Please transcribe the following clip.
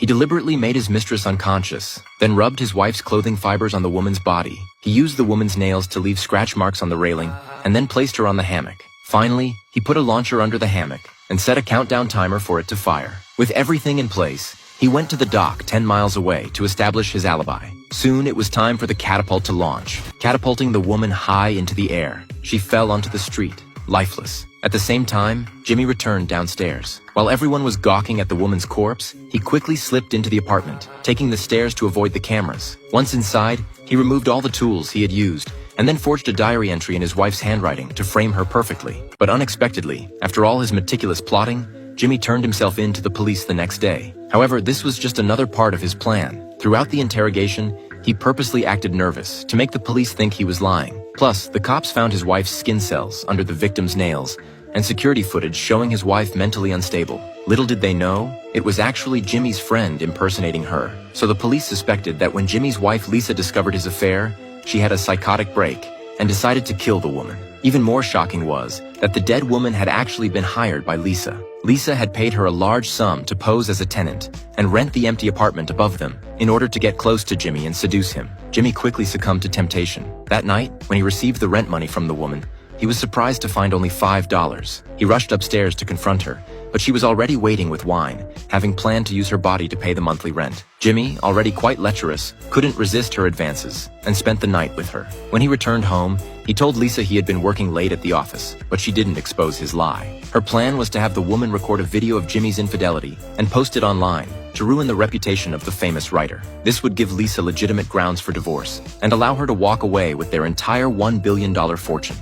deliberately made his mistress unconscious, then rubbed his wife's clothing fibers on the woman's body. He used the woman's nails to leave scratch marks on the railing, and then placed her on the hammock. Finally, he put a launcher under the hammock and set a countdown timer for it to fire. With everything in place, he went to the dock 10 miles away to establish his alibi. Soon it was time for the catapult to launch, catapulting the woman high into the air. She fell onto the street, lifeless. At the same time, Jimmy returned downstairs. While everyone was gawking at the woman's corpse, he quickly slipped into the apartment, taking the stairs to avoid the cameras. Once inside, he removed all the tools he had used, and then forged a diary entry in his wife's handwriting to frame her perfectly. But unexpectedly, after all his meticulous plotting, Jimmy turned himself in to the police the next day. However, this was just another part of his plan. Throughout the interrogation, he purposely acted nervous to make the police think he was lying. Plus, the cops found his wife's skin cells under the victim's nails and security footage showing his wife mentally unstable. Little did they know, it was actually Jimmy's friend impersonating her. So the police suspected that when Jimmy's wife Lisa discovered his affair, she had a psychotic break and decided to kill the woman. Even more shocking was that the dead woman had actually been hired by Lisa. Lisa had paid her a large sum to pose as a tenant and rent the empty apartment above them in order to get close to Jimmy and seduce him. Jimmy quickly succumbed to temptation. That night, when he received the rent money from the woman, he was surprised to find only $5. He rushed upstairs to confront her, but she was already waiting with wine, having planned to use her body to pay the monthly rent. Jimmy, already quite lecherous, couldn't resist her advances and spent the night with her. When he returned home, he told Lisa he had been working late at the office, but she didn't expose his lie. Her plan was to have the woman record a video of Jimmy's infidelity and post it online to ruin the reputation of the famous writer. This would give Lisa legitimate grounds for divorce and allow her to walk away with their entire $1 billion fortune.